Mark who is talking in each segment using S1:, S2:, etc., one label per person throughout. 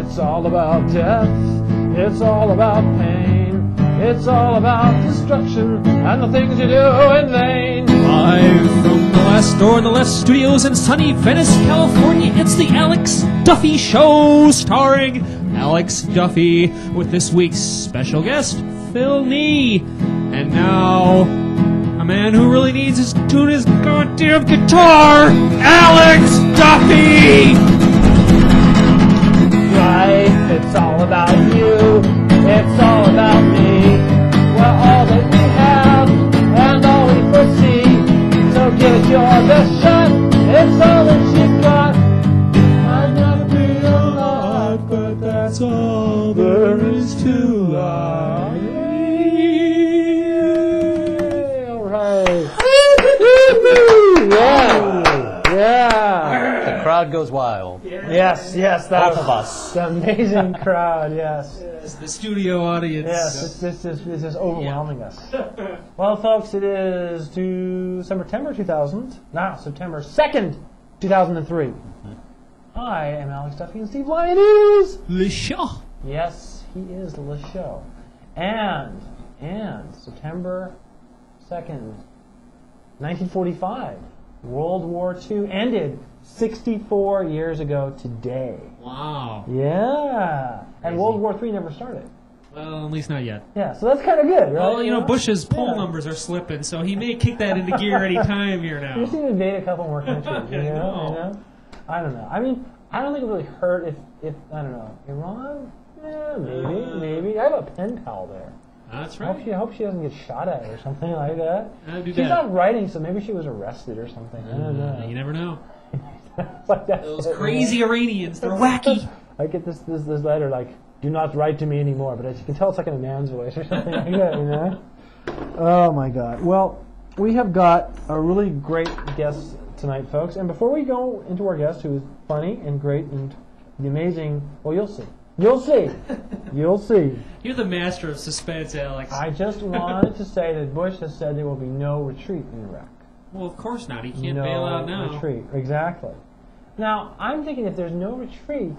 S1: It's all about death. It's all about pain. It's all about destruction and the things you do in vain.
S2: Live from the Last Door in the Left Studios in sunny Venice, California, it's the Alex Duffy Show, starring Alex Duffy with this week's special guest, Phil Nee. And now, a man who really needs to tune his goddamn guitar, Alex Duffy!
S1: Life, it's all about you. It's all about me. We're all that we have and all we foresee. So give it your best shot. It's all that you got. Might not be a lot, but that's all there is to life. All right. Yeah.
S3: The crowd goes wild.
S1: Yes, that
S3: Both
S1: was
S3: of us.
S1: the amazing crowd. Yes.
S2: Yes, the studio audience.
S1: Yes, this is overwhelming us. Well, folks, it is September 2nd, 2003. I am Alex Duffy, and Steve Lyon is
S2: Le Show.
S1: Yes, he is Le Show. And September 2nd, 1945, World War II ended 64 years ago today.
S2: Wow.
S1: Yeah. And World War III never started.
S2: Well, at least not yet.
S1: Yeah, so that's kind of good, right?
S2: Well, Bush's poll numbers are slipping, so he may kick that into gear any time here now.
S1: You just need to invade a couple more countries, you know? I don't know. I mean, I don't think it really hurt if I don't know, Iran? Yeah, maybe. I have a pen pal there.
S2: That's
S1: I
S2: right.
S1: hope she doesn't get shot at or something like that.
S2: Do
S1: She's
S2: that.
S1: not writing, so maybe she was arrested or something. I don't know.
S2: You never know.
S1: Like that
S2: Those
S1: shit,
S2: crazy Iranians, they're wacky.
S1: I get this letter like, do not write to me anymore, but you can tell it's like in a man's voice or something like that, you know? Oh my God. Well, we have got a really great guest tonight, folks. And before we go into our guest, who is funny and great and amazing, well, you'll see. You'll see.
S2: You're the master of suspense, Alex.
S1: I just wanted to say that Bush has said there will be no retreat in Iraq.
S2: Well, of course not. He can't bail out now.
S1: No retreat, exactly. Now, I'm thinking if there's no retreat,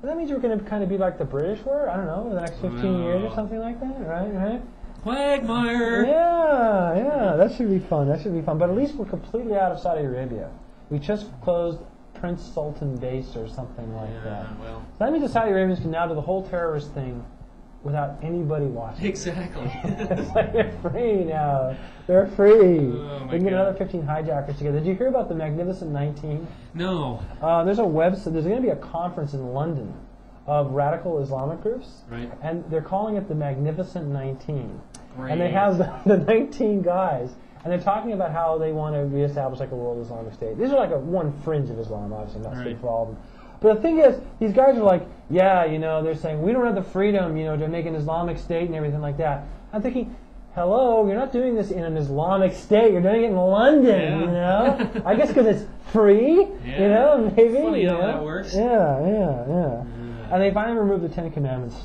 S1: well, that means we're going to kind of be like the British were, I don't know, the next 15 years or something like that, right?
S2: Quagmire!
S1: Yeah, that should be fun. But at least we're completely out of Saudi Arabia. We just closed Prince Sultan Base or something like that.
S2: Well.
S1: So that means the Saudi Arabians can now do the whole terrorist thing without anybody watching.
S2: Exactly.
S1: It's like they're free now. They're free.
S2: Oh, my
S1: We can get
S2: God.
S1: another 15 hijackers together. Did you hear about the Magnificent 19?
S2: No.
S1: There's a website. There's going to be a conference in London of radical Islamic groups.
S2: Right.
S1: And they're calling it the Magnificent 19.
S2: Great.
S1: And they have the 19 guys. And they're talking about how they want to reestablish like a world Islamic state. These are like one fringe of Islam, obviously, not state for all of them. But the thing is, these guys are like, they're saying, we don't have the freedom, to make an Islamic state and everything like that. I'm thinking, hello, you're not doing this in an Islamic state. You're doing it in London, I guess because it's free, maybe.
S2: Funny how that works.
S1: Yeah. And they finally removed the Ten Commandments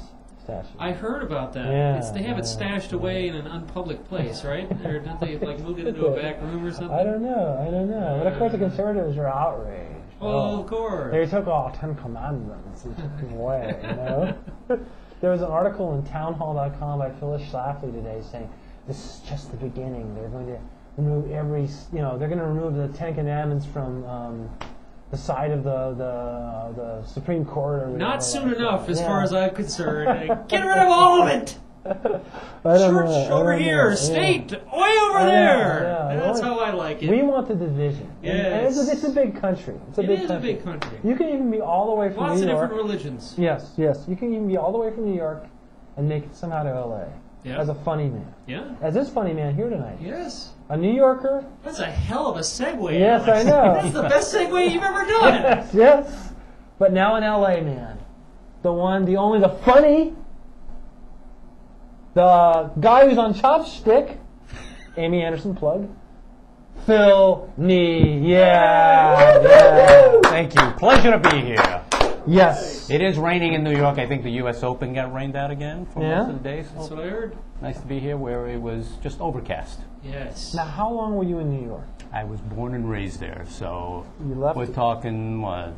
S1: statue.
S2: I heard about that.
S1: Yeah,
S2: They have it stashed away in an unpublic place, right? Or don't they moved it into a back room or something?
S1: I don't know. But of course the conservatives are outraged.
S2: Well, of course.
S1: They took all 10 commandments and took them away, There was an article in townhall.com by Phyllis Schlafly today saying, this is just the beginning. They're going to remove they're going to remove the 10 commandments from the side of the Supreme Court. Or
S2: Not soon enough, as far as I'm concerned. Get rid of all of it! Church over here, state way over there. That's how I like it.
S1: We want the division.
S2: Yes.
S1: And it's a big country.
S2: It is a big country.
S1: You can even be all the way from
S2: Lots
S1: New York.
S2: of different religions.
S1: Yes. You can even be all the way from New York and make it somehow to L.A. As a funny man.
S2: Yeah.
S1: As this funny man here tonight.
S2: Yes.
S1: A New Yorker.
S2: That's a hell of a segue.
S1: Yes,
S2: Alex.
S1: I know.
S2: That's the best segue you've ever done.
S1: Yes. But now an L.A. man. The one, the only, the funny. The guy who's on Chopstick, Amy Anderson plug, Phil Nee. Yeah.
S3: Thank you. Pleasure to be here.
S1: Yes.
S3: It is raining in New York. I think the U.S. Open got rained out again for most of the day. So
S2: That's what I heard.
S3: nice to be here where it was just overcast.
S2: Yes.
S1: Now, how long were you in New York?
S3: I was born and raised there, so
S1: You left
S3: we're
S1: it.
S3: talking, what,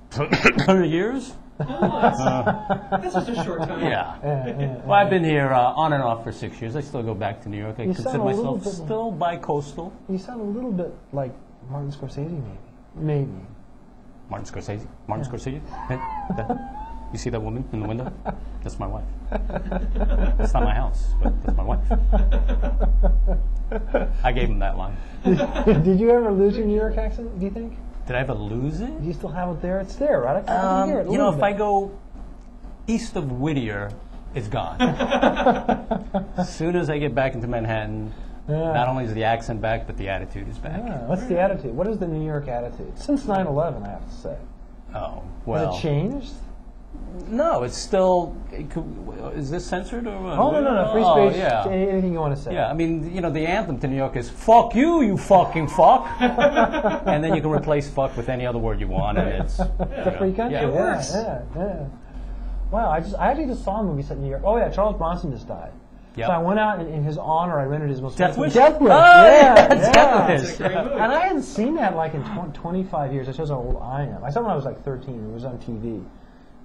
S3: 30 years?
S2: That's just a short time.
S3: Yeah. Well, I've been here on and off for 6 years. I still go back to New York. I consider myself still bi-coastal.
S1: You sound a little bit like Martin Scorsese, maybe.
S3: Martin Scorsese? Martin Scorsese? You see that woman in the window? That's my wife. That's not my house, but that's my wife. I gave him that line.
S1: Did you ever lose your New York accent, do you think?
S3: Did I ever lose it?
S1: Do you still have it there? It's there, right? I can hear it
S3: you know, if I go east of Whittier, it's gone. As soon as I get back into Manhattan, not only is the accent back, but the attitude is back.
S1: What's the attitude? What is the New York attitude? Since 9/11, I have to say.
S3: Oh, well.
S1: Has it changed?
S3: No, it's still. Is this censored or what?
S1: Oh, no. Free speech.
S3: Yeah.
S1: Anything you want to say.
S3: Yeah, I mean, you know, the anthem to New York is "fuck you, you fucking fuck," and then you can replace "fuck" with any other word you want, and it's
S1: a free country.
S3: Yeah, it works.
S1: Yeah. Wow, I actually just saw a movie set in New York. Oh yeah, Charles Bronson just died.
S3: Yep.
S1: So I went out and in his honor, I rented his most
S3: Death Wish.
S1: Death Wish.
S3: Oh,
S1: yeah.
S3: Death Wish.
S2: It's a great movie.
S1: And I hadn't seen that like in 25 years. That shows how old I am. I saw it when I was like 13. It was on TV.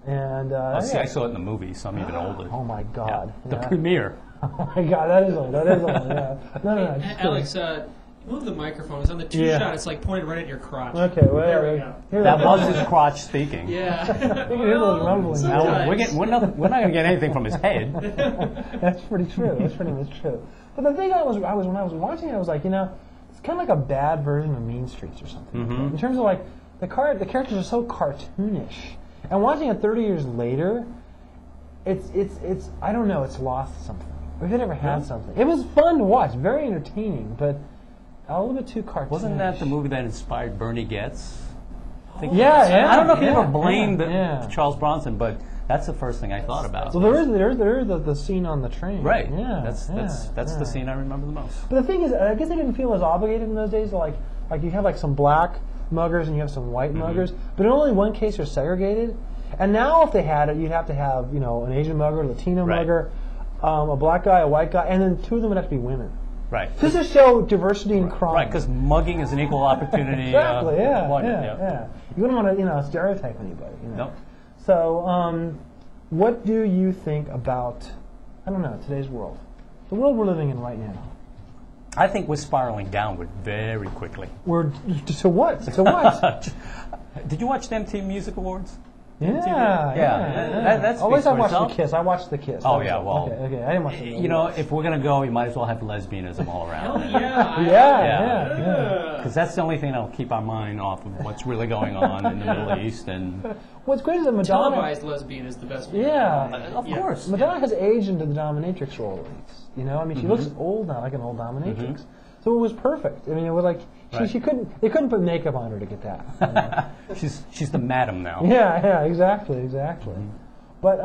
S1: And
S3: I saw it in the movie, so I'm even older.
S1: Oh my God!
S3: Yeah. The premiere.
S1: Oh my God, that is old. Yeah. No.
S2: Alex, move the microphone. It's on the two-shot. It's like pointed right at your crotch.
S1: Okay, well,
S2: there we go.
S3: That was his crotch speaking.
S2: Yeah.
S1: You can hear those rumblings.
S3: Now, we're not going to get anything from his head.
S1: That's pretty true. That's pretty much true. But the thing when I was watching it, I was like, you know, it's kind of like a bad version of Mean Streets or something.
S3: Mm-hmm.
S1: In terms of like the characters are so cartoonish, and watching it 30 years later, it's I don't know, it's lost something. If it ever had something, it was fun to watch, very entertaining, but a little bit too cartoonish.
S3: Wasn't that the movie that inspired Bernie Getz?
S1: I don't
S3: know if you ever blamed Charles Bronson, but that's the first thing I thought about.
S1: Well, there is the scene on the train.
S3: Right.
S1: Yeah.
S3: That's the scene I remember the most.
S1: But the thing is, I guess they didn't feel as obligated in those days. Like you have like some black muggers and you have some white muggers, but in only one case are segregated. And now, if they had it, you'd have to have an Asian mugger, Latino mugger, a black guy, a white guy, and then two of them would have to be women.
S3: Right.
S1: Just to show diversity in crime.
S3: Right, because mugging is an equal opportunity.
S1: Exactly. Yeah. You wouldn't want to stereotype anybody.
S3: Nope.
S1: So, what do you think about today's world, the world we're living in right now?
S3: I think we're spiraling downward very quickly.
S1: So what?
S3: Did you watch the MTV Music Awards?
S1: Yeah.
S3: That
S1: Always I
S3: watched
S1: watched The Kiss. I watched The Kiss.
S3: Oh, yeah, well.
S1: Okay. I didn't watch the
S3: if we're going to go, we might as well have lesbianism all around.
S1: Yeah.
S3: Because that's the only thing that'll keep our mind off of what's really going on in the Middle East. And
S1: what's great is that Madonna...
S2: Televised lesbian is the best one.
S1: Yeah.
S3: Of course.
S1: Madonna has aged into the dominatrix role, at least. She looks old now, like an old dominatrix. So it was perfect. It was like... She couldn't. They couldn't put makeup on her to get that.
S3: She's the madam now.
S1: Yeah, exactly. But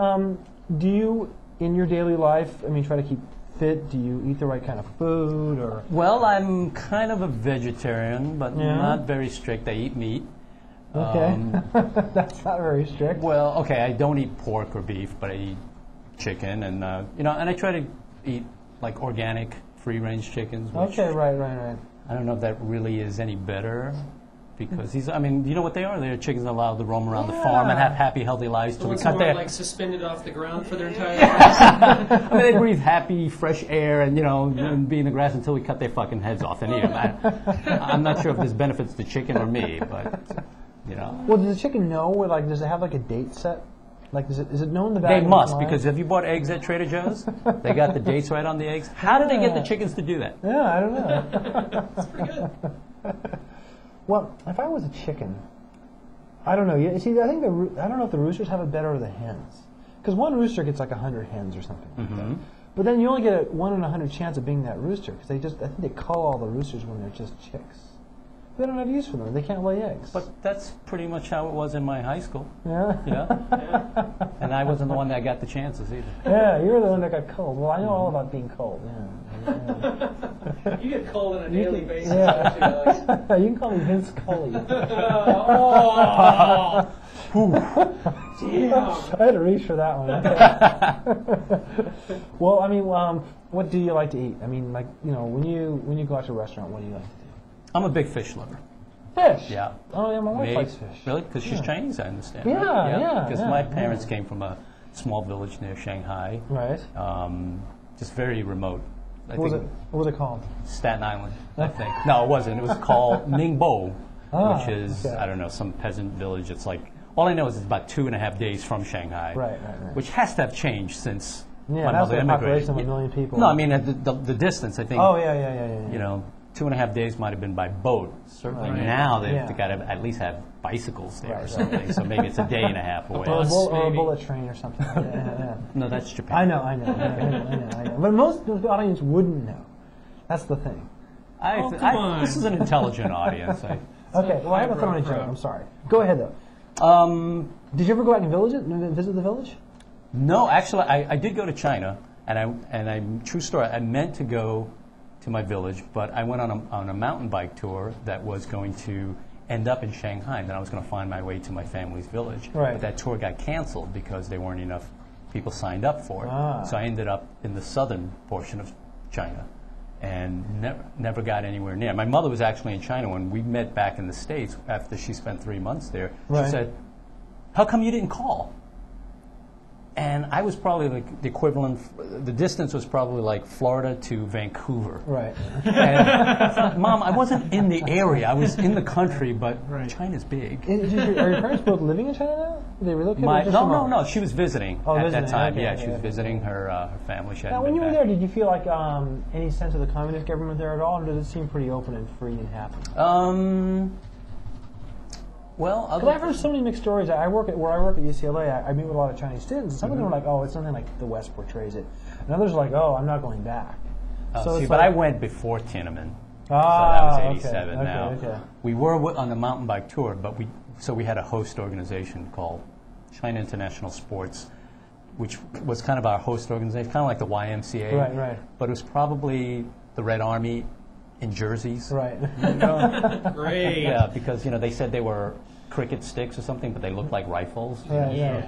S1: do you, in your daily life, try to keep fit? Do you eat the right kind of food, or?
S3: Well, I'm kind of a vegetarian, but not very strict. I eat meat.
S1: Okay, that's not very strict.
S3: Well, okay, I don't eat pork or beef, but I eat chicken, and and I try to eat like organic, free-range chickens. Which,
S1: okay, right.
S3: I don't know if that really is any better, because do you know what they are? They're chickens allowed to roam around the farm and have happy, healthy lives.
S2: So it's more like suspended off the ground for their entire lives?
S3: They breathe happy, fresh air and be in the grass until we cut their fucking heads off and eat them. I'm not sure if this benefits the chicken or me, but,
S1: Well, does the chicken know, does it have like a date set? Like, is it known the value?
S3: They must, because have you bought eggs at Trader Joe's? They got the dates right on the eggs. How did they get the chickens to do that?
S1: Yeah, I don't know.
S2: That's pretty good.
S1: Well, if I was a chicken, I don't know. See, I don't know if the roosters have it better or the hens. Because one rooster gets like 100 hens or something like that. But then you only get a 1 in 100 chance of being that rooster, because I think they cull all the roosters when they're just chicks. They don't have use for them. They can't lay eggs.
S3: But that's pretty much how it was in my high school.
S1: Yeah?
S3: And I wasn't the one that got the chances either.
S1: Yeah, you were the one that got culled. Well, I know all about being culled. Yeah.
S2: You get culled on a daily basis.
S1: Yeah. You can call me Vince Cully.
S2: Damn.
S1: I had to reach for that one. Well, what do you like to eat? When you go out to a restaurant, what do you like to do?
S3: I'm a big fish lover.
S1: Fish?
S3: Yeah.
S1: Oh, yeah, my wife likes fish.
S3: Really? Because she's Chinese, I understand.
S1: Yeah,
S3: right?
S1: yeah.
S3: Because my parents came from a small village near Shanghai.
S1: Right.
S3: Just very remote.
S1: What was it called?
S3: Staten Island, I think. No, it wasn't. It was called Ningbo, which is, I don't know, some peasant village. It's like, all I know is it's about 2.5 days from Shanghai.
S1: Right.
S3: Which has to have changed since
S1: Yeah,
S3: my
S1: that's
S3: mother
S1: a
S3: immigrated.
S1: population of 1 million people.
S3: No, I mean, the distance, I think.
S1: Oh, yeah.
S3: You know, 2.5 days might have been by boat. Certainly now they've got to at least have bicycles there or something. So maybe it's a day and a half away.
S1: Or a bullet train or something. Yeah.
S3: No, that's Japan.
S1: I know. But most of the audience wouldn't know. That's the thing.
S2: This
S3: is an intelligent audience.
S1: Okay, well, I have a thrown in joke. I'm sorry. Go ahead, though. Did you ever go out and visit the village?
S3: No, actually, I did go to China, and true story, I meant to go to my village, but I went on a mountain bike tour that was going to end up in Shanghai, and then I was going to find my way to my family's village.
S1: Right.
S3: But that tour got canceled because there weren't enough people signed up for it. So I ended up in the southern portion of China and never got anywhere near. My mother was actually in China when we met back in the States after she spent 3 months there.
S1: Right.
S3: She said, "How come you didn't call?" And I was probably like the equivalent, the distance was probably like Florida to Vancouver.
S1: Right.
S3: And, Mom, I wasn't in the area. I was in the country, but China's big.
S1: Are your parents both living in China now? Are they relocated?
S3: No. She was visiting at that time.
S1: Okay,
S3: She was visiting her family. She
S1: now, when you were there, did you feel like any sense of the communist government there at all, or did it seem pretty open and free and happy?
S3: Well,
S1: because I've heard so many mixed stories. Where I work at UCLA, I meet with a lot of Chinese students, and some of them are like, "Oh, it's something like the West portrays it," and others are like, "Oh, I'm not going back."
S3: But I went before Tiananmen, so that was '87.
S1: Okay.
S3: We were on a mountain bike tour, but we had a host organization called China International Sports, which was kind of our host organization, kind of like the YMCA.
S1: Right.
S3: But it was probably the Red Army in jerseys.
S1: Right.
S2: Great.
S3: Yeah, because they said they were cricket sticks or something, but they looked like rifles.
S1: Yeah.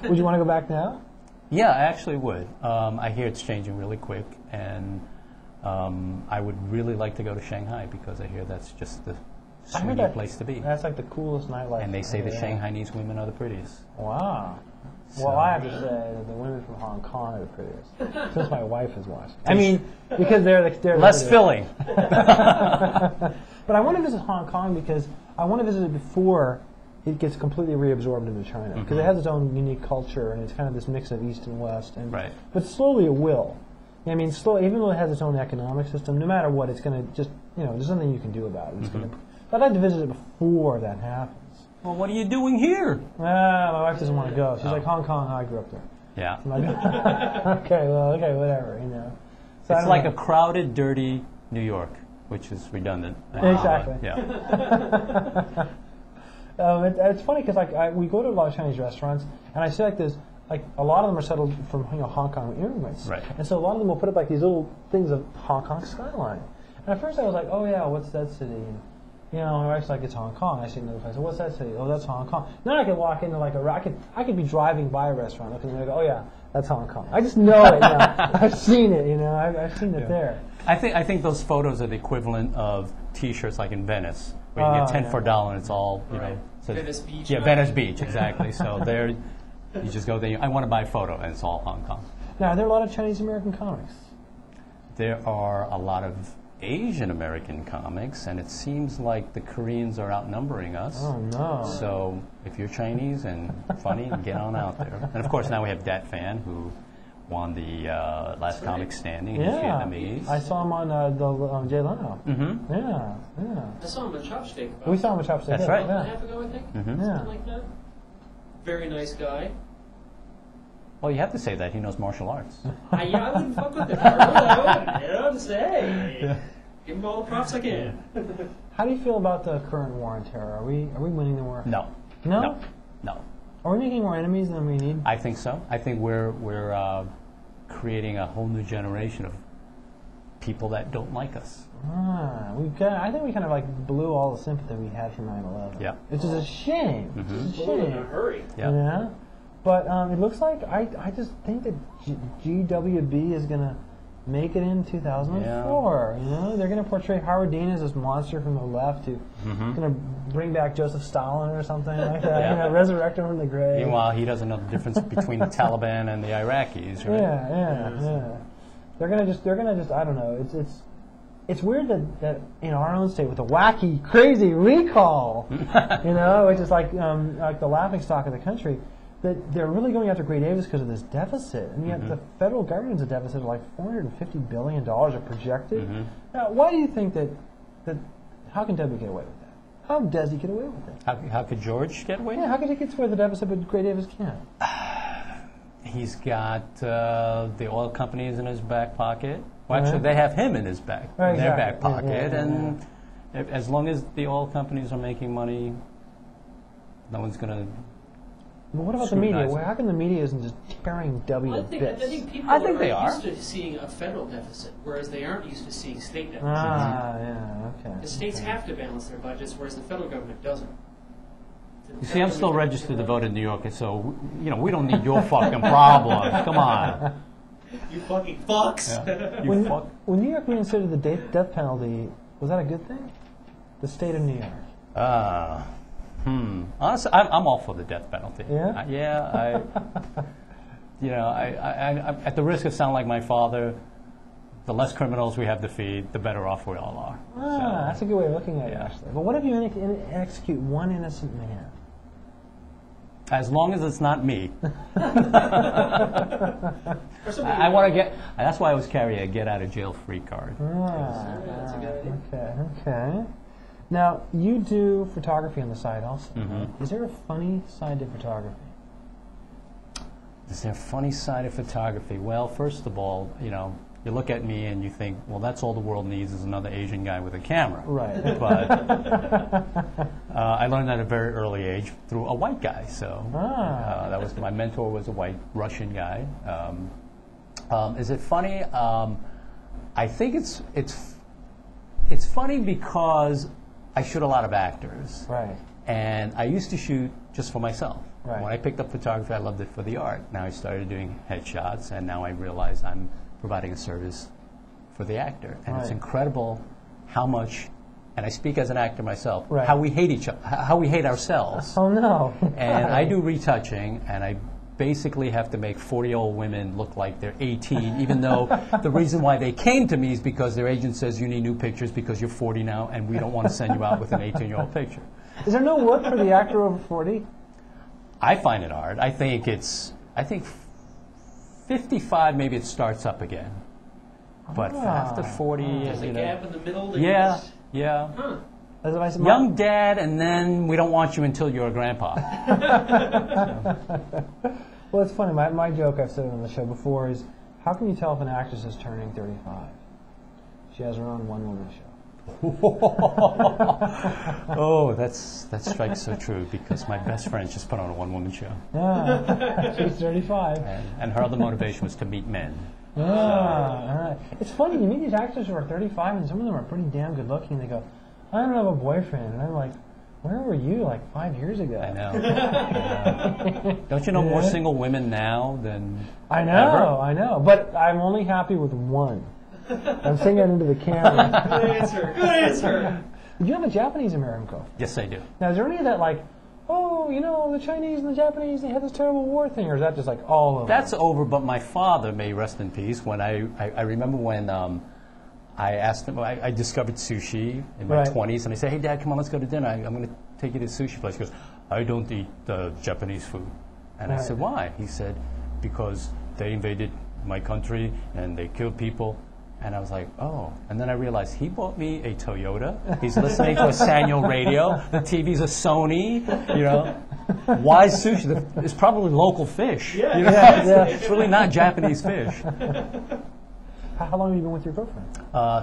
S1: Would you want to go back now?
S3: Yeah, I actually would. I hear it's changing really quick, and I would really like to go to Shanghai because I hear that's just the swinging place to be.
S1: That's like the coolest nightlife.
S3: And they say the Shanghainese women are the prettiest.
S1: Wow. Well, I have to say that the women from Hong Kong are the prettiest, since my wife has watched. I mean, because they're
S3: less filling.
S1: But I want to visit Hong Kong because I want to visit it before it gets completely reabsorbed into China, because it has its own unique culture and it's kind of this mix of East and West. But slowly it will. I mean, even though it has its own economic system, no matter what, it's going to just there's nothing you can do about it. I'd like to visit it before that happens.
S3: Well, what are you doing here?
S1: My wife doesn't want to go. She's like, Hong Kong, I grew up there.
S3: Yeah.
S1: Okay, whatever, So
S3: it's like a crowded, dirty New York, which is redundant.
S1: Exactly.
S3: Yeah.
S1: It's funny because we go to a lot of Chinese restaurants, and I see a lot of them are settled from Hong Kong immigrants.
S3: Right.
S1: And so a lot of them will put up these little things of Hong Kong skyline. And at first I was like, oh yeah, what's that city? And, my wife's like, it's Hong Kong. I see another place. What's that city? Oh, that's Hong Kong. Then I could walk into I could be driving by a restaurant looking and go, oh yeah, that's Hong Kong. I just know it now. I've seen it. I've seen it there.
S3: I think those photos are the equivalent of T-shirts like in Venice, where you get 10 for $1 and it's all
S2: Venice Beach.
S3: Yeah, Venice Beach, exactly. So there, you just go there. I want to buy a photo, and it's all Hong Kong.
S1: Now, are there a lot of Chinese American comics?
S3: There are a lot of Asian American comics, and it seems like the Koreans are outnumbering us.
S1: Oh no!
S3: So if you're Chinese and funny, get on out there. And of course, now we have Dat Fan, who won the last comic standing. He's Vietnamese.
S1: I saw him on the Jay Leno.
S3: Mm-hmm.
S1: Yeah.
S2: I saw him at Chopstick.
S1: We saw him at Chopstick.
S3: That's right.
S2: A month and a half ago, I think.
S3: Mm-hmm.
S2: Something like that. Very nice guy.
S3: Well, you have to say that. He knows martial arts.
S2: I wouldn't fuck with him. I wouldn't. Just say, give him all the props I can.
S1: How do you feel about the current war on terror? Are we winning the war?
S3: No.
S1: No?
S3: No.
S1: Are we making more enemies than we need?
S3: I think so. I think we're creating a whole new generation of people that don't like us.
S1: I think we kind of blew all the sympathy we had for 9/11.
S3: Yeah.
S1: Which is a shame.
S3: Mm-hmm.
S1: It's a
S2: Blew in
S1: shame.
S2: a hurry.
S3: Yeah.
S1: But it looks like I just think that GWB is going to make it in 2004. You know, they're going to portray Howard Dean as this monster from the left who's going to bring back Joseph Stalin or something like that. You know, resurrect him from the grave.
S3: Meanwhile, he doesn't know the difference between the Taliban and the Iraqis, right?
S1: Yeah. They're gonna just. I don't know. It's weird that in our own state with the wacky, crazy recall, you know, which is like the laughingstock of the country, that they're really going after Gray Davis because of this deficit, and yet the federal government's a deficit of like $450 billion are projected. Now, why do you think that? How can Debbie get away with that? How does he get away with it?
S3: How could George get away?
S1: Yeah, how could he get away with the deficit, but Gray Davis can't?
S3: He's got the oil companies in his back pocket. Well, actually, they have him in his back, their back pocket, and as long as the oil companies are making money, no one's going to.
S1: But what about the media? Well, how come the media isn't just tearing W to bits?
S4: I think people are used to seeing a federal deficit, whereas they aren't used to seeing state deficits.
S1: Okay.
S4: The states have to balance their budgets, whereas the federal government doesn't.
S3: You see, I'm still registered to vote in New York, so we don't need your fucking problems. Come on.
S4: You fucking fucks.
S3: Yeah.
S1: When New York reinstated the death penalty, was that a good thing? The state of New York.
S3: Honestly, I'm all for the death penalty.
S1: Yeah.
S3: I at the risk of sounding like my father, the less criminals we have to feed, the better off we all are.
S1: That's a good way of looking at it, actually. But what if you execute one innocent man?
S3: As long as it's not me. I want to get. That's why I was carrying a get out of jail free card.
S4: That's a good idea.
S1: Okay. Now you do photography on the side also. Is there a funny side to photography?
S3: Is there a funny side of photography? Well, first of all, you look at me and you think, well, that's all the world needs is another Asian guy with a camera.
S1: Right.
S3: But I learned that at a very early age through a white guy. So that was my mentor was a white Russian guy. Is it funny? I think it's funny because I shoot a lot of actors.
S1: Right.
S3: And I used to shoot just for myself.
S1: Right.
S3: When I picked up photography, I loved it for the art. Now I started doing headshots, and now I realize I'm providing a service for the actor. And it's incredible how much, and I speak as an actor myself, how we hate each other, how we hate ourselves.
S1: Oh, no.
S3: And I do retouching, and I basically have to make 40-year-old women look like they're 18, even though the reason why they came to me is because their agent says you need new pictures because you're 40 now, and we don't want to send you out with an 18-year-old picture.
S1: Is there no work for the actor over 40?
S3: I find it hard. I think 55, maybe it starts up again. But after 40,
S4: There's a gap in the middle.
S3: Yeah.
S4: Huh.
S3: Young dad, and then we don't want you until you're a grandpa.
S1: Well, it's funny. My joke I've said on the show before is, how can you tell if an actress is turning 35? She has her own one-woman show.
S3: Oh, that strikes so true because my best friend just put on a one-woman show.
S1: Yeah, she's 35.
S3: And her other motivation was to meet men.
S1: All right. It's funny, you meet these actors who are 35 and some of them are pretty damn good looking. They go, I don't have a boyfriend. And I'm like, where were you like 5 years ago?
S3: I know. Don't you know more single women now than
S1: I know,
S3: ever?
S1: I know. But I'm only happy with one. I'm saying that into the camera.
S4: Good answer.
S1: Do you have a Japanese American girlfriend?
S3: Yes, I do.
S1: Now, is there any of that like, the Chinese and the Japanese, they had this terrible war thing, or is that just like all of
S3: That's over, but my father, may rest in peace, when I remember when I asked him, I discovered sushi in my 20s, and I said, hey, Dad, come on, let's go to dinner. I'm going to take you to a sushi place. He goes, I don't eat Japanese food. And I said, why? He said, because they invaded my country, and they killed people. And I was like, oh. And then I realized he bought me a Toyota. He's listening to a Sanyo radio. The TV's a Sony. Why sushi? It's probably local fish.
S1: Yeah.
S3: It's really not Japanese fish.
S1: How long have you been with your girlfriend?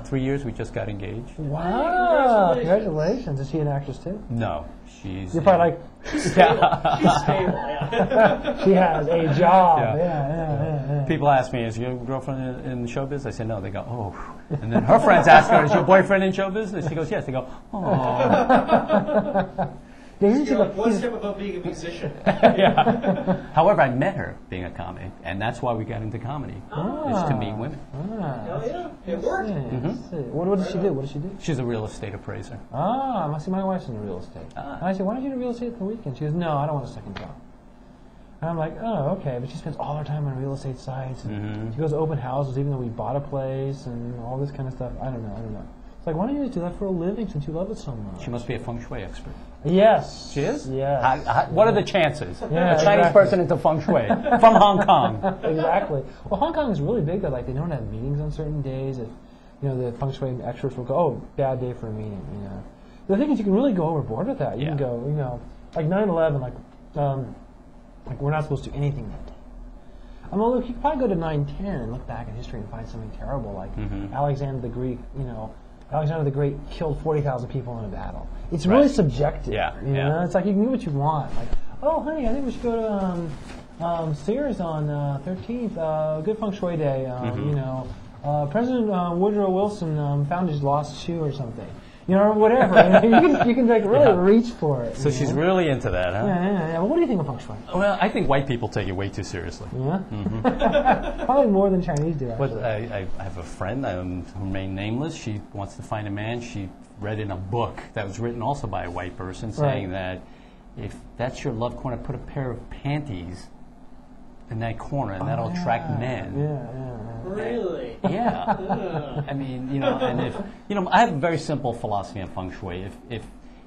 S3: 3 years. We just got engaged.
S1: Wow. Congratulations. Is she an actress too?
S3: No. She's...
S1: You're probably like...
S4: She's stable, yeah.
S1: She has a job.
S3: Yeah. People ask me, is your girlfriend in the show business? I say, no. They go, oh. And then her friends ask her, is your boyfriend in show business? She goes, yes. They go, oh.
S1: Isn't she
S4: You're like one
S1: he's-
S4: step above being a musician.
S3: Yeah. However, I met her being a comic, and that's why we got into comedy, is to meet women.
S4: Hell yeah, it worked.
S1: What did she do? What did she do?
S3: She's a real estate appraiser.
S1: I see. My wife's in real estate. And I said, why don't you do real estate at the weekend? She goes, no, I don't want a second job. And I'm like, oh, okay. But she spends all her time on real estate sites. And she goes to open houses, even though we bought a place and all this kind of stuff. I don't know. It's like, why don't you just do that for a living since you love it so much?
S3: She must be a feng shui expert.
S1: Yes.
S3: She is?
S1: Yes.
S3: What are the chances?
S1: Yeah,
S3: a Chinese
S1: exactly.
S3: person into feng shui from Hong Kong.
S1: Exactly. Well, Hong Kong is really big that like they don't have meetings on certain days. If the feng shui experts will go, oh, bad day for a meeting. The thing is, you can really go overboard with that. You can go, like 9/11, like we're not supposed to do anything that day. I mean, look, you could probably go to 9/10 and look back in history and find something terrible, like Alexander the Greek. Alexander the Great killed 40,000 people in a battle. It's really subjective.
S3: Yeah.
S1: It's like you can do what you want. Like, oh, honey, I think we should go to Sears on 13th. Good feng shui day. President Woodrow Wilson found his lost shoe or something. Or whatever. you can like really reach for it.
S3: So she's really into that, huh?
S1: Yeah. Well, what do you think of feng shui?
S3: Well, I think white people take it way too seriously.
S1: Yeah? Probably more than Chinese do, actually.
S3: But I have a friend who remained nameless. She wants to find a man. She read in a book that was written also by a white person saying that if that's your love corner, put a pair of panties in that corner, and that'll attract men.
S4: Really?
S3: Yeah. I mean, and if I have a very simple philosophy on feng shui. If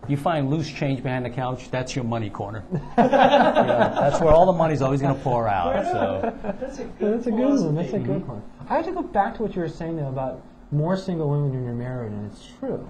S3: you find loose change behind the couch, that's your money corner. That's where all the money's always going to pour out. So
S4: That's a good
S1: one. That's a good one. I have to go back to what you were saying though about more single women when you're married, and it's true.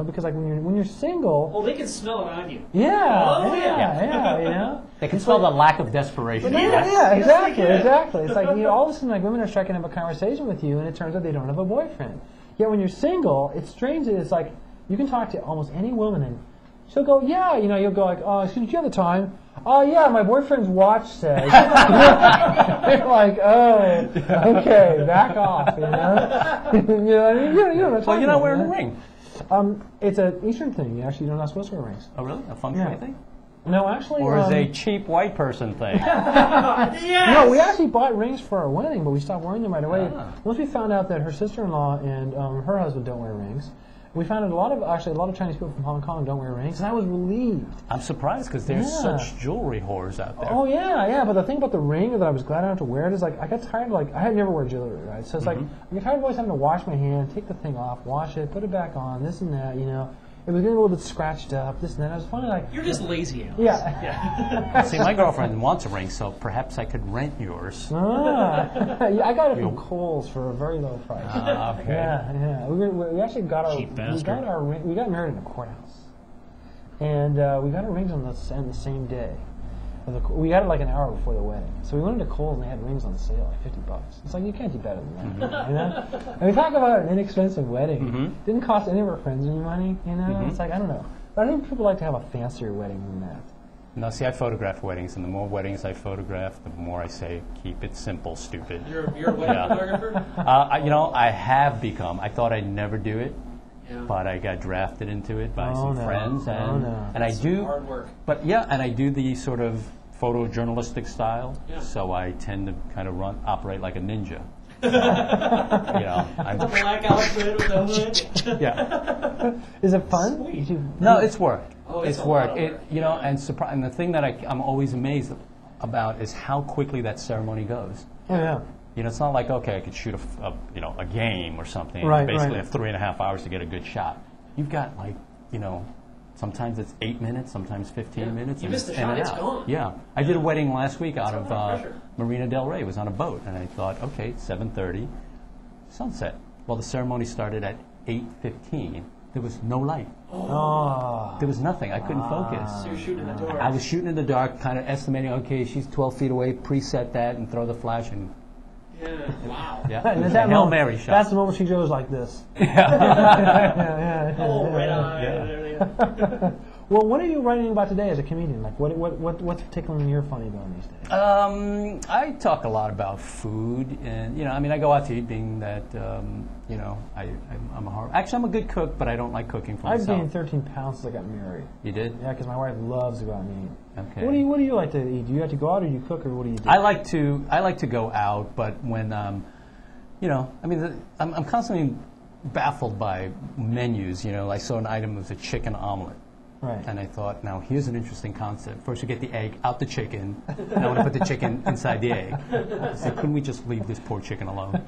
S1: Because like when you're single.
S4: Well, they can smell it on you.
S1: Yeah.
S3: they can smell the lack of desperation.
S1: Yeah, exactly. It's like all of a sudden, like women are striking up a conversation with you, and it turns out they don't have a boyfriend. Yet when you're single, it's strange that it's like you can talk to almost any woman, and she'll go, yeah, you'll go like, oh, excuse me, do you have the time? Oh, yeah, my boyfriend's watch says. You're like, oh, okay, back off. You know what I mean?
S3: Well, you're not wearing a ring.
S1: It's an Eastern thing. You're not supposed to wear rings.
S3: Oh, really? A feng shui thing?
S1: No, actually.
S3: Or is it a cheap white person thing?
S4: Yes!
S1: No, we actually bought rings for our wedding, but we stopped wearing them right away. Once we found out that her sister-in-law and her husband don't wear rings, we found out a lot of Chinese people from Hong Kong don't wear rings, and I was relieved.
S3: I'm surprised because there's such jewelry whores out there.
S1: Oh yeah. But the thing about the ring that I was glad I don't have to wear it is like I got tired of I had never wear jewelry, right? So it's like I get tired of always having to wash my hand, take the thing off, wash it, put it back on, this and that. It was getting a little bit scratched up, this and that. I was finally like,
S4: You're just lazy, Alex.
S1: yeah.
S3: See, my girlfriend wants a ring, so perhaps I could rent yours.
S1: I got it from Kohl's for a very low price.
S3: Okay.
S1: Yeah. We actually got our
S2: Cheap bastard.
S1: we got married in a courthouse, and we got our rings on the same day. We got it like an hour before the wedding, so we went into Kohl's and they had rings on sale, like $50. It's like you can't do better than that, And we talk about an inexpensive wedding. Didn't cost any of our friends any money, It's like I don't know, but I think people like to have a fancier wedding than that.
S3: No, see, I photograph weddings, and the more weddings I photograph, the more I say, keep it simple, stupid.
S4: You're a wedding photographer?
S3: I have become. I thought I'd never do it, but I got drafted into it by some friends, and I do
S4: hard work.
S3: But and I do the sort of photojournalistic style, so I tend to kind of operate like a ninja. I'm
S4: The black outfit with the hood.
S3: yeah.
S1: Is it fun?
S4: Sweet.
S3: No, it's work.
S4: Oh, it's a
S3: work.
S4: lot of work.
S3: And the thing that I'm always amazed about is how quickly that ceremony goes.
S1: Oh yeah.
S3: It's not like, okay, I could shoot a game or something.
S1: Right,
S3: basically
S1: right.
S3: have 3.5 hours to get a good shot. You've got sometimes it's 8 minutes, sometimes 15 minutes.
S4: You missed the
S3: in
S4: shot,
S3: and
S4: it's
S3: out.
S4: gone.
S3: Yeah. I did a wedding last week out
S4: It's
S3: of
S4: under pressure.
S3: Marina Del Rey. It was on a boat, and I thought, okay, 7:30, sunset. Well, the ceremony started at 8:15. There was no light.
S1: Oh.
S3: There was nothing. I couldn't focus.
S4: So you're shooting in the dark.
S3: I was shooting in the dark, kind of estimating, okay, she's 12 feet away, preset that, and throw the flash, and
S4: Yeah. Wow.
S3: yeah,
S1: And
S3: it was
S1: at
S3: a
S1: that
S3: Hail
S1: moment,
S3: Mary shot.
S1: That's the moment she goes like this.
S4: Oh, red eye.
S3: Yeah.
S4: and everything.
S1: Well, what are you writing about today as a comedian? Like, what's tickling your funny bone these days?
S3: I talk a lot about food, and I go out to eat. Being that I'm a horror. Actually, I'm a good cook, but I don't like cooking for myself.
S1: I've gained 13 pounds since I got married.
S3: You did?
S1: Yeah, because my wife loves to go out and eat.
S3: Okay.
S1: What do you like to eat? Do you like to go out, or do you cook, or what do you do?
S3: I like to go out, but when I'm constantly baffled by menus. I saw an item that was a chicken omelet.
S1: Right.
S3: And I thought, now here's an interesting concept. First you get the egg out the chicken, and I want to put the chicken inside the egg. I said, couldn't we just leave this poor chicken alone?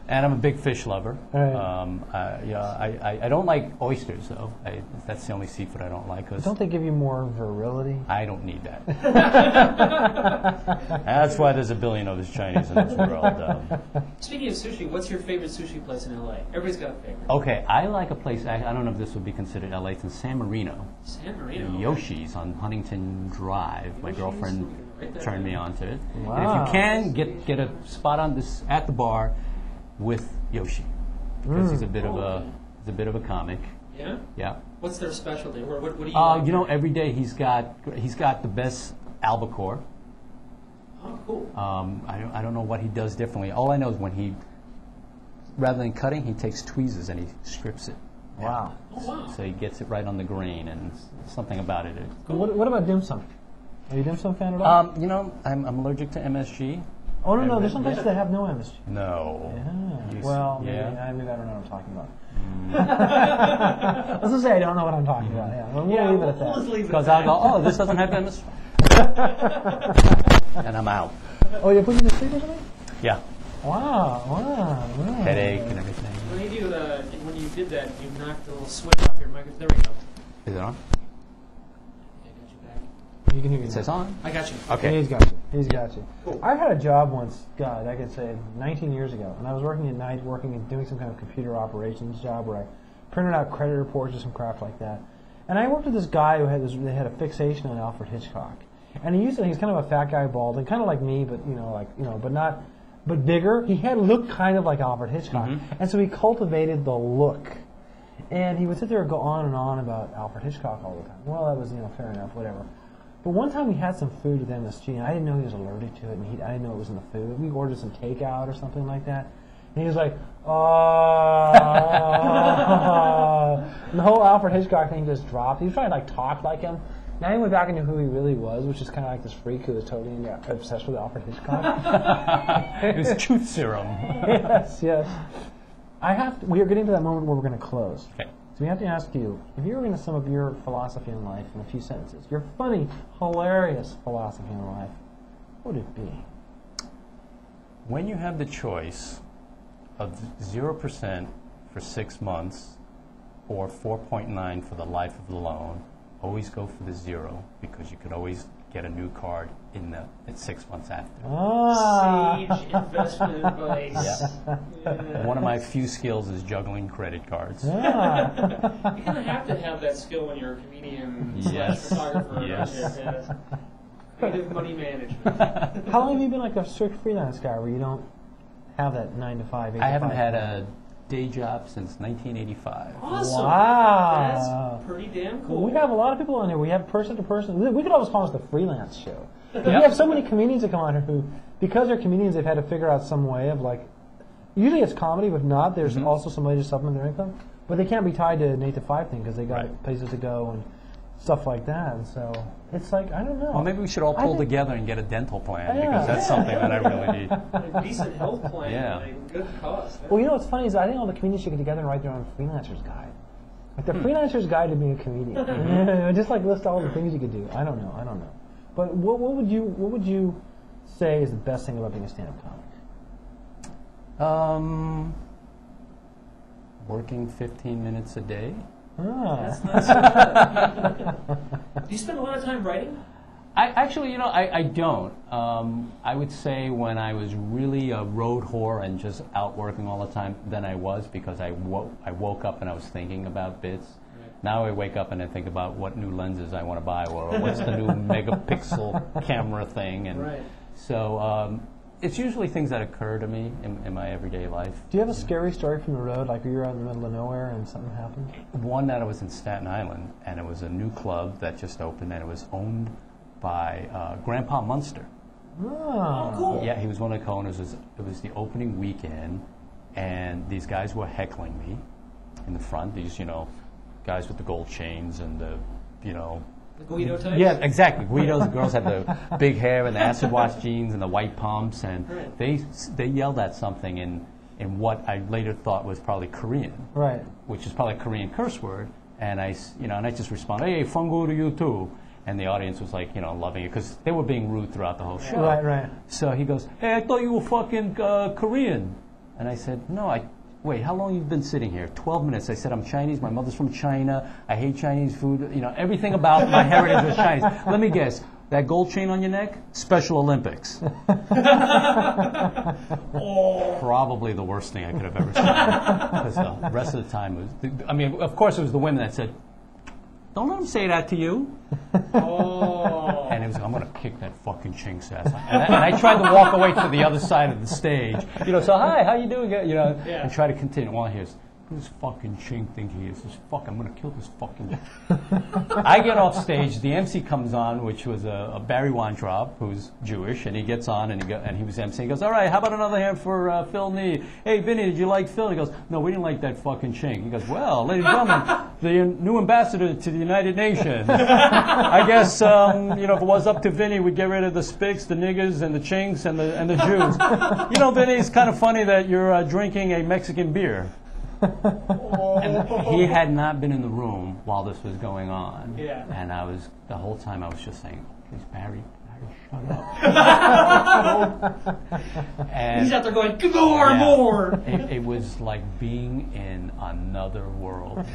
S3: And I'm a big fish lover.
S1: Right.
S3: I don't like oysters, though. That's the only seafood I don't like.
S1: Don't they give you more virility?
S3: I don't need that. That's why there's a billion of us Chinese in this world.
S4: Speaking of sushi, what's your favorite sushi place in LA? Everybody's got a favorite.
S3: Okay, I like a place, I don't know if this would be considered LA, it's in San Marino.
S4: San Marino.
S3: Yoshi's on Huntington Drive. My girlfriend turned me on to it.
S1: Wow.
S3: And if you can, get a spot on this at the bar with Yoshi, because he's a bit of a comic.
S4: Yeah.
S3: Yeah.
S4: What's their specialty? What do you like?
S3: Every day he's got the best albacore.
S4: Oh, cool.
S3: I don't know what he does differently. All I know is when rather than cutting, he takes tweezers and he strips it.
S1: Wow.
S4: Oh, wow.
S3: So he gets it right on the grain, and something about it.
S1: What about dim sum? Are you a dim sum fan at all?
S3: I'm allergic to MSG.
S1: Oh, no, there's some places that have no MSG.
S3: No.
S1: Yeah.
S3: Maybe
S1: I don't know what I'm talking about. Let's just say I don't know what I'm talking about. Yeah, we'll leave it at that.
S3: Because I'll go, this doesn't have MSG. And I'm out.
S1: Oh, you're putting you to sleep or something?
S3: Yeah.
S1: Wow.
S3: Headache and everything.
S4: When you did that, you knocked the little switch off your microphone. There we go.
S3: Is it on?
S4: I got you back.
S1: You can hear me.
S3: It says on?
S4: I got you.
S3: Okay.
S1: He's got you.
S4: Cool.
S1: I had a job once, God, I could say 19 years ago, and I was working at night, doing some kind of computer operations job where I printed out credit reports or some crap like that. And I worked with this guy who had a fixation on Alfred Hitchcock. And he's kind of a fat guy, bald, and kind of like me, but bigger. He had looked kind of like Alfred Hitchcock. Mm-hmm. And so he cultivated the look. And he would sit there and go on and on about Alfred Hitchcock all the time. Well, that was, fair enough, whatever. But one time he had some food with MSG, and I didn't know he was allergic to it, and I didn't know it was in the food. We ordered some takeout or something like that. And he was like, and the whole Alfred Hitchcock thing just dropped. He was trying to talk like him. Now he went back into who he really was, which is kind of like this freak who was totally obsessed with Alfred Hitchcock.
S3: It was truth serum.
S1: Yes. We are getting to that moment where we're going to close.
S3: Okay.
S1: So we have to ask you, if you were going to sum up your philosophy in life in a few sentences, your funny, hilarious philosophy in life, what would it be?
S3: When you have the choice of 0% for 6 months or 4.9 for the life of the loan, always go for the 0, because you could always get a new card in 6 months after.
S4: Sage investment advice.
S3: Yeah. One of my few skills is juggling credit cards.
S1: Yeah.
S4: You kind of have to have that skill when you're a comedian
S3: Yes.
S4: photographer.
S3: Yes.
S4: Creative money management.
S1: How long have you been like a strict freelance guy where you don't have that 9 to 5, 8 to 5?
S3: I haven't had a day job since 1985.
S4: Awesome.
S1: Wow.
S4: That's pretty damn cool.
S1: Well, we have a lot of people on here. We have person to person. We could always call us the freelance show. But we have so many comedians that come on here who, because they're comedians, they've had to figure out some way of usually it's comedy, but if not, there's also some way to supplement their income. But they can't be tied to an 8 to 5 thing because they got places to go and stuff like that. And so it's I don't know.
S3: Well, maybe we should all pull together and get a dental plan, because that's something that I really need.
S4: A decent health plan at a good cost.
S1: Well, what's funny is I think all the comedians should get together and write their own freelancer's guide. Like the freelancer's guide to being a comedian. Just list all the things you could do. I don't know. But what would you say is the best thing about being a stand-up comic?
S3: Working 15 minutes a day.
S4: That's not so bad. Do you spend a lot of time writing?
S3: I don't. I would say when I was really a road whore and just out working all the time, then I was, because I woke up and I was thinking about bits. Right. Now I wake up and I think about what new lenses I want to buy, or what's the new megapixel camera thing, and so it's usually things that occur to me in my everyday life.
S1: Do you have a scary story from the road, like you're out in the middle of nowhere and something happened?
S3: One night I was in Staten Island, and it was a new club that just opened, and it was owned by Grandpa Munster.
S1: Oh,
S4: cool.
S3: Yeah, he was one of the co-owners. It was the opening weekend, and these guys were heckling me in the front. These, guys with the gold chains and the,
S4: The Guido types?
S3: Yeah, exactly. Guidos, the girls had the big hair and the acid wash jeans and the white pumps, and
S4: Right.
S3: they yelled at something in what I later thought was probably Korean,
S1: right.
S3: which is probably a Korean curse word. And I just responded, "Hey, fungu to you too." And the audience was like, loving it because they were being rude throughout the whole show.
S1: Right, right.
S3: So he goes, "Hey, I thought you were fucking Korean." And I said, "No, wait, how long you been sitting here?" 12 minutes. I said, "I'm Chinese. My mother's from China. I hate Chinese food. Everything about my heritage is Chinese." Let me guess. That gold chain on your neck? Special Olympics. Probably the worst thing I could have ever said. Because the rest of the time was... of course it was the women that said, "Don't let him say that to you."
S4: Oh.
S3: And it was, "I'm going to kick that fucking chink's ass." And I tried to walk away to the other side of the stage. So, "Hi, how you doing?" And try to continue. All I hear is, "Who this fucking chink think he is? I'm going to kill this fucking..." I get off stage. The MC comes on, which was a Barry Weintraub, who's Jewish, and he gets on and he was MC. He goes, "All right, how about another hand for Phil Nee? Hey, Vinny, did you like Phil?" He goes, "No, we didn't like that fucking chink." He goes, "Well, ladies and gentlemen, the new ambassador to the United Nations. I guess if it was up to Vinny, we'd get rid of the spics, the niggers, and the chinks, and the Jews. Vinny, it's kind of funny that you're drinking a Mexican beer." And he had not been in the room while this was going on.
S4: Yeah.
S3: And the whole time I was just saying, "Please, Barry, shut up." And
S4: He's out there going, more.
S3: It was like being in another world.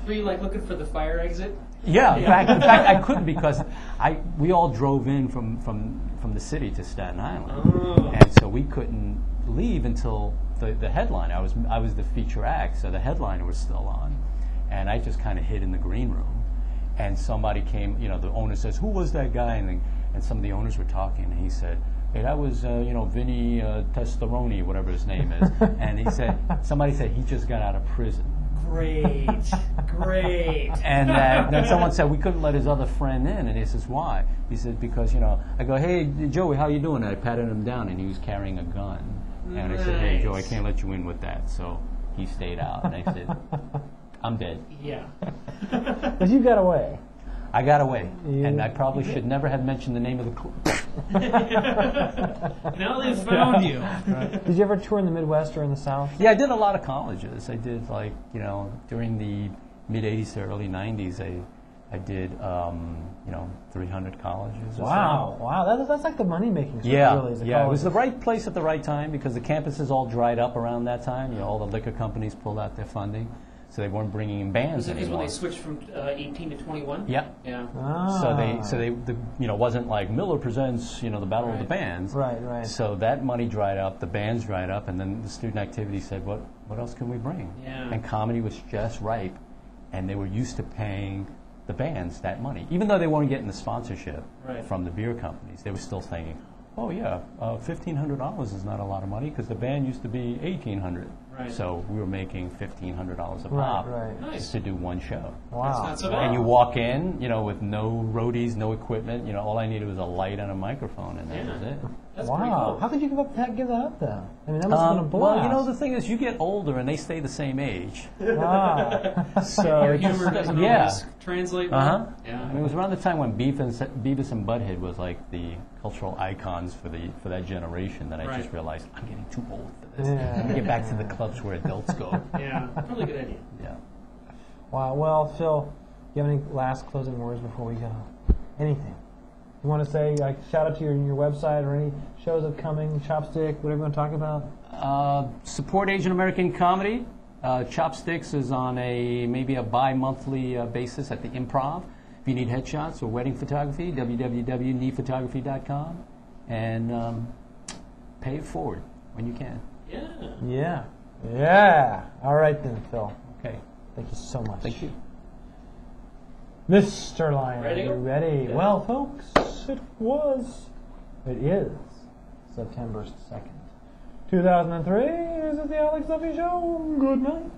S4: Were you looking for the fire exit?
S3: Yeah, in fact, I couldn't because we all drove in from the city to Staten Island, and so we couldn't leave until the headline. I was the feature act, so the headliner was still on, and I just kind of hid in the green room, and somebody came. The owner says, "Who was that guy?" And some of the owners were talking, and he said, "Hey, that was Vinny Testaroni, whatever his name is," and somebody said he just got out of prison.
S4: Great.
S3: And then someone said we couldn't let his other friend in, and he says, "Why?" He said, "Because I go, 'Hey, Joey, how you doing?' And I patted him down, and he was carrying a gun, and I said, 'Hey, Joe, I can't let you in with that.' So he stayed out, and I said, 'I'm dead.'"
S4: Yeah.
S1: But you got away.
S3: I got away, and I probably should never have mentioned the name of the club.
S4: Now they've found you.
S1: Right. Did you ever tour in the Midwest or in the South?
S3: Yeah, I did a lot of colleges. I did during the mid '80s to early '90s. I did 300 colleges.
S1: Wow! That's like the money making.
S3: Yeah,
S1: really,
S3: yeah. It was the right place at the right time because the campuses all dried up around that time. All the liquor companies pulled out their funding. So they weren't bringing in bands
S4: Was it
S3: anymore.
S4: when they switched from 18 to 21?
S3: Yeah.
S4: Yeah.
S1: Ah.
S3: So they wasn't like Miller presents the Battle of the Bands.
S1: Right.
S3: So that money dried up, the bands dried up, and then the student activity said, what else can we bring?
S4: Yeah.
S3: And comedy was just ripe, and they were used to paying the bands that money, even though they weren't getting the sponsorship from the beer companies. They were still thinking, "Oh yeah, $1,500 is not a lot of money because the band used to be $1,800." Right. So we were making $1,500 a pop just to do one show.
S1: Wow.
S4: That's not so bad.
S3: And you walk in, with no roadies, no equipment. All I needed was a light and a microphone, and that was it.
S4: That's pretty cool.
S1: How could you give that up, though? I mean, that must have been a blast.
S3: Well, the thing is, you get older and they stay the same age.
S1: Wow.
S3: So
S4: Your humor doesn't always translate.
S3: Yeah.
S4: Yeah.
S3: It was around the time when Beavis and Butthead was like the cultural icons for that generation that I just realized I'm getting too old for this. Let me get back to the clubs where adults go.
S4: Yeah, probably a good idea.
S3: Yeah.
S1: Wow. Well, Phil, do you have any last closing words before we go? Anything? You want to say, shout out to your website or any shows upcoming, Chopstick, whatever you want to talk about?
S3: Support Asian American comedy. Chopsticks is on maybe a bi-monthly basis at the Improv. If you need headshots or wedding photography, www.nephotography.com, and pay it forward when you can.
S1: Yeah. All right then, Phil.
S3: Okay.
S1: Thank you so much.
S3: Thank you.
S1: Mr. Lyon,
S4: Ready?
S1: are you ready?
S4: Yeah.
S1: Well, folks, it is September 2nd. 2003, this is the Alex Duffy Show. Good night.